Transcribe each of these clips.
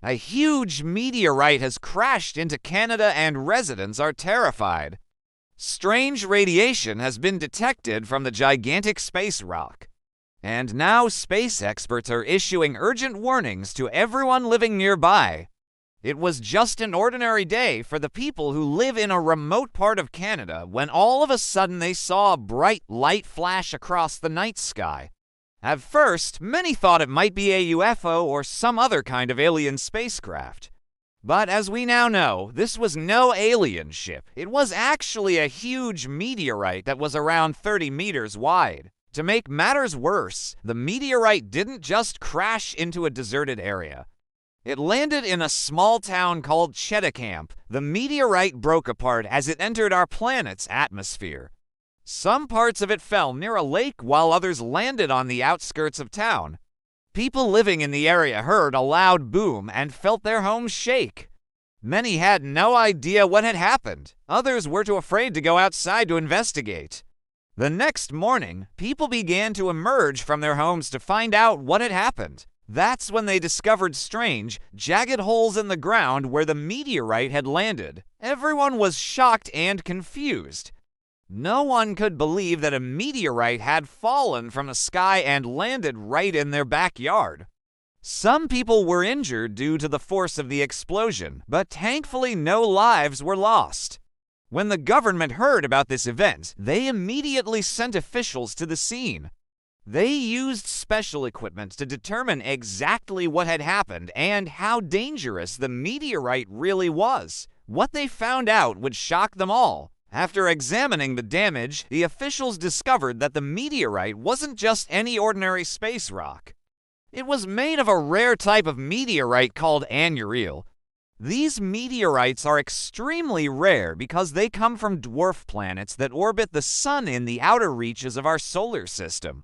A huge meteorite has crashed into Canada and residents are terrified. Strange radiation has been detected from the gigantic space rock. And now space experts are issuing urgent warnings to everyone living nearby. It was just an ordinary day for the people who live in a remote part of Canada when all of a sudden they saw a bright light flash across the night sky. At first, many thought it might be a UFO or some other kind of alien spacecraft. But as we now know, this was no alien ship. It was actually a huge meteorite that was around 30 meters wide. To make matters worse, the meteorite didn't just crash into a deserted area. It landed in a small town called Cheticamp. The meteorite broke apart as it entered our planet's atmosphere. Some parts of it fell near a lake while others landed on the outskirts of town. People living in the area heard a loud boom and felt their homes shake. Many had no idea what had happened. Others were too afraid to go outside to investigate. The next morning, people began to emerge from their homes to find out what had happened. That's when they discovered strange, jagged holes in the ground where the meteorite had landed. Everyone was shocked and confused. No one could believe that a meteorite had fallen from the sky and landed right in their backyard. Some people were injured due to the force of the explosion, but thankfully no lives were lost. When the government heard about this event, they immediately sent officials to the scene. They used special equipment to determine exactly what had happened and how dangerous the meteorite really was. What they found out would shock them all. After examining the damage, the officials discovered that the meteorite wasn't just any ordinary space rock. It was made of a rare type of meteorite called eerie. These meteorites are extremely rare because they come from dwarf planets that orbit the sun in the outer reaches of our solar system.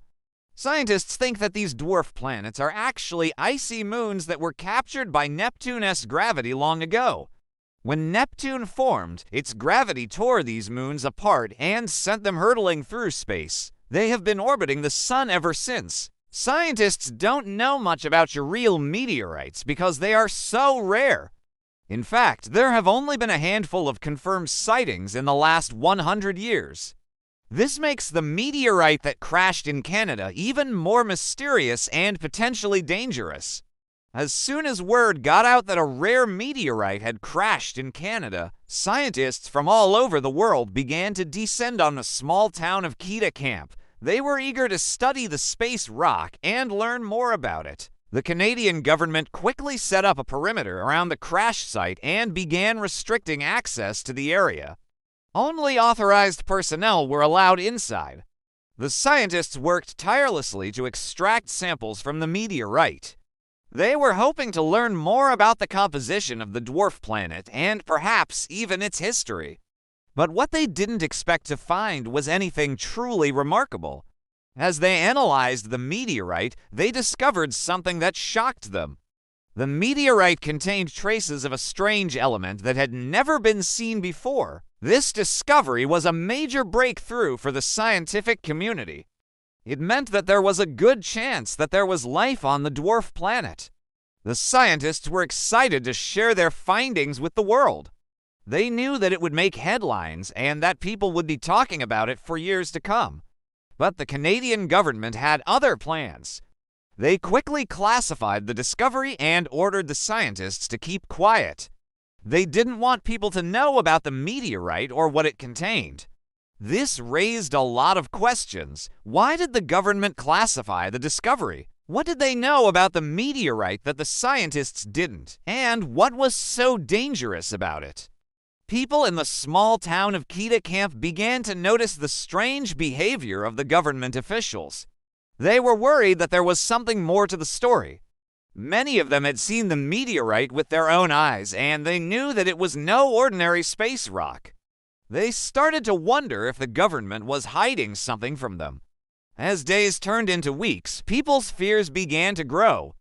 Scientists think that these dwarf planets are actually icy moons that were captured by Neptune's gravity long ago. When Neptune formed, its gravity tore these moons apart and sent them hurtling through space. They have been orbiting the sun ever since. Scientists don't know much about your real meteorites because they are so rare. In fact, there have only been a handful of confirmed sightings in the last 100 years. This makes the meteorite that crashed in Canada even more mysterious and potentially dangerous. As soon as word got out that a rare meteorite had crashed in Canada, scientists from all over the world began to descend on the small town of Cheticamp. They were eager to study the space rock and learn more about it. The Canadian government quickly set up a perimeter around the crash site and began restricting access to the area. Only authorized personnel were allowed inside. The scientists worked tirelessly to extract samples from the meteorite. They were hoping to learn more about the composition of the dwarf planet and perhaps even its history. But what they didn't expect to find was anything truly remarkable. As they analyzed the meteorite, they discovered something that shocked them. The meteorite contained traces of a strange element that had never been seen before. This discovery was a major breakthrough for the scientific community. It meant that there was a good chance that there was life on the dwarf planet. The scientists were excited to share their findings with the world. They knew that it would make headlines and that people would be talking about it for years to come. But the Canadian government had other plans. They quickly classified the discovery and ordered the scientists to keep quiet. They didn't want people to know about the meteorite or what it contained. This raised a lot of questions. Why did the government classify the discovery? What did they know about the meteorite that the scientists didn't? And what was so dangerous about it? People in the small town of Cheticamp began to notice the strange behavior of the government officials. They were worried that there was something more to the story. Many of them had seen the meteorite with their own eyes, and they knew that it was no ordinary space rock. They started to wonder if the government was hiding something from them. As days turned into weeks, people's fears began to grow.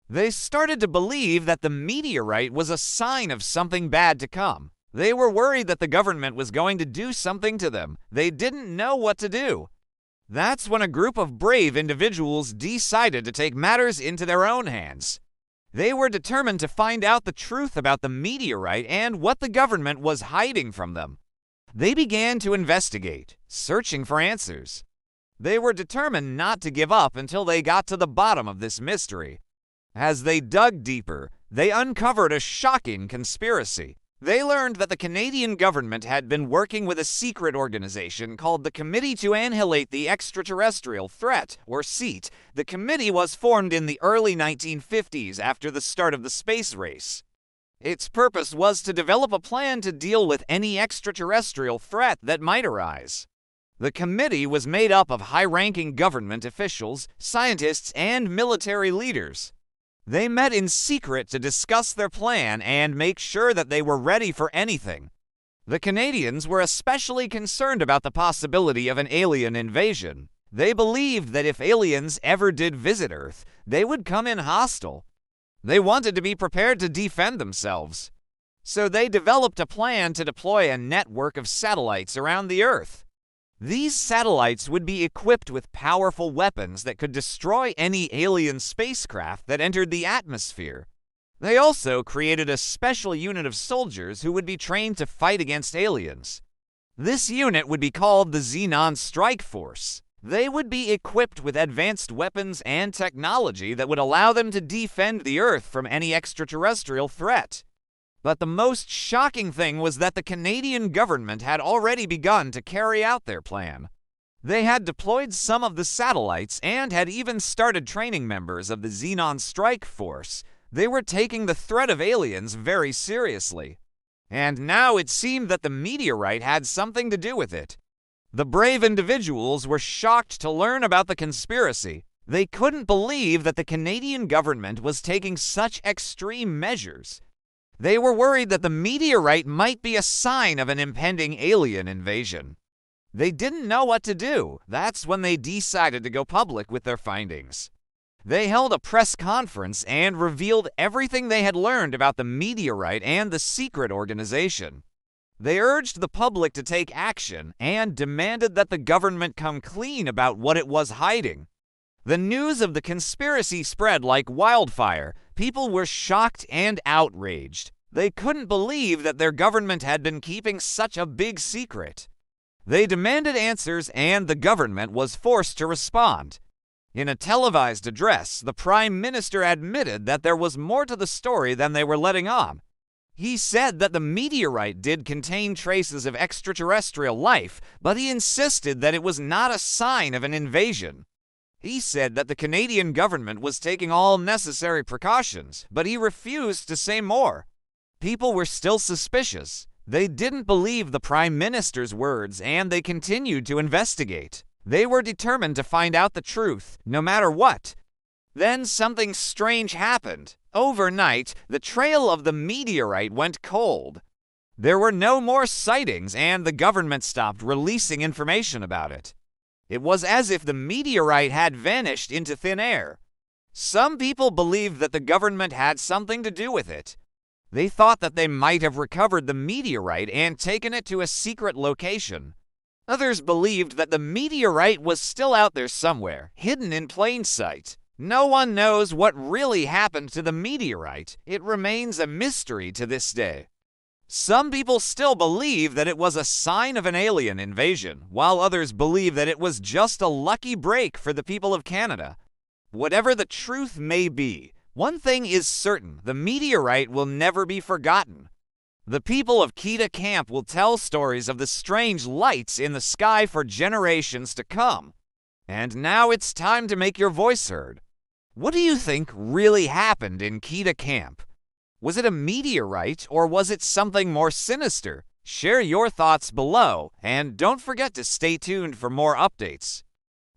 They started to believe that the meteorite was a sign of something bad to come. They were worried that the government was going to do something to them. They didn't know what to do. That's when a group of brave individuals decided to take matters into their own hands. They were determined to find out the truth about the meteorite and what the government was hiding from them. They began to investigate, searching for answers. They were determined not to give up until they got to the bottom of this mystery. As they dug deeper, they uncovered a shocking conspiracy. They learned that the Canadian government had been working with a secret organization called the Committee to Annihilate the Extraterrestrial Threat, or SEAT. The committee was formed in the early 1950s after the start of the space race. Its purpose was to develop a plan to deal with any extraterrestrial threat that might arise. The committee was made up of high-ranking government officials, scientists, and military leaders. They met in secret to discuss their plan and make sure that they were ready for anything. The Canadians were especially concerned about the possibility of an alien invasion. They believed that if aliens ever did visit Earth, they would come in hostile. They wanted to be prepared to defend themselves. So they developed a plan to deploy a network of satellites around the Earth. These satellites would be equipped with powerful weapons that could destroy any alien spacecraft that entered the atmosphere. They also created a special unit of soldiers who would be trained to fight against aliens. This unit would be called the Xenon Strike Force. They would be equipped with advanced weapons and technology that would allow them to defend the Earth from any extraterrestrial threat. But the most shocking thing was that the Canadian government had already begun to carry out their plan. They had deployed some of the satellites and had even started training members of the Xenon Strike Force. They were taking the threat of aliens very seriously. And now it seemed that the meteorite had something to do with it. The brave individuals were shocked to learn about the conspiracy. They couldn't believe that the Canadian government was taking such extreme measures. They were worried that the meteorite might be a sign of an impending alien invasion. They didn't know what to do. That's when they decided to go public with their findings. They held a press conference and revealed everything they had learned about the meteorite and the secret organization. They urged the public to take action and demanded that the government come clean about what it was hiding. The news of the conspiracy spread like wildfire. People were shocked and outraged. They couldn't believe that their government had been keeping such a big secret. They demanded answers, and the government was forced to respond. In a televised address, the Prime Minister admitted that there was more to the story than they were letting on. He said that the meteorite did contain traces of extraterrestrial life, but he insisted that it was not a sign of an invasion. He said that the Canadian government was taking all necessary precautions, but he refused to say more. People were still suspicious. They didn't believe the Prime Minister's words, and they continued to investigate. They were determined to find out the truth, no matter what. Then something strange happened. Overnight, the trail of the meteorite went cold. There were no more sightings, and the government stopped releasing information about it. It was as if the meteorite had vanished into thin air. Some people believed that the government had something to do with it. They thought that they might have recovered the meteorite and taken it to a secret location. Others believed that the meteorite was still out there somewhere, hidden in plain sight. No one knows what really happened to the meteorite. It remains a mystery to this day. Some people still believe that it was a sign of an alien invasion, while others believe that it was just a lucky break for the people of Canada. Whatever the truth may be, one thing is certain: the meteorite will never be forgotten. The people of Kita Camp will tell stories of the strange lights in the sky for generations to come. And now it's time to make your voice heard. What do you think really happened in Kita Camp? Was it a meteorite, or was it something more sinister? Share your thoughts below, and don't forget to stay tuned for more updates.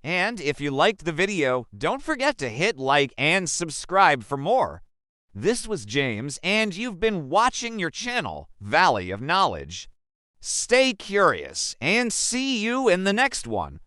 And if you liked the video, don't forget to hit like and subscribe for more. This was James, and you've been watching your channel, Valley of Knowledge. Stay curious, and see you in the next one.